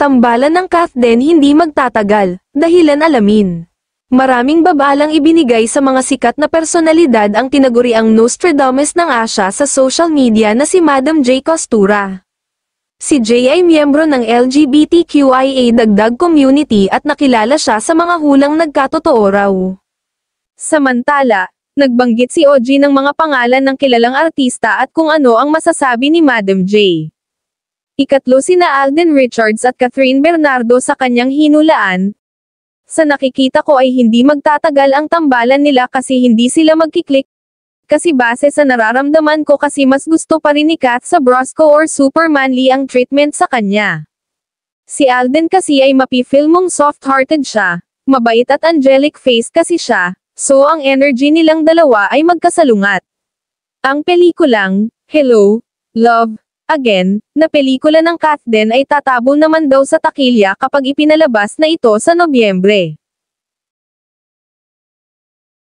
Tambalan ng Kathden hindi magtatagal, dahilan alamin. Maraming babalang ibinigay sa mga sikat na personalidad ang tinaguriang Nostradamus ng Asia sa social media na si Madam J. Costura. Si J ay miyembro ng LGBTQIA dagdag community at nakilala siya sa mga hulang nagkatotoo raw. Samantala, nagbanggit si OG ng mga pangalan ng kilalang artista at kung ano ang masasabi ni Madam J. Ikatlo sina Alden Richards at Catherine Bernardo sa kanyang hinulaan. Sa nakikita ko ay hindi magtatagal ang tambalan nila kasi hindi sila magkiklik. Kasi base sa nararamdaman ko kasi mas gusto pa rin ni Kath sa brosco or super manly ang treatment sa kanya. Si Alden kasi ay mapi-feel mong soft-hearted siya, mabait at angelic face kasi siya, so ang energy nilang dalawa ay magkasalungat. Ang pelikulang, Hello, Love, Again, na pelikula ng Kathden ay tatabo naman daw sa takilya kapag ipinalabas na ito sa Nobyembre.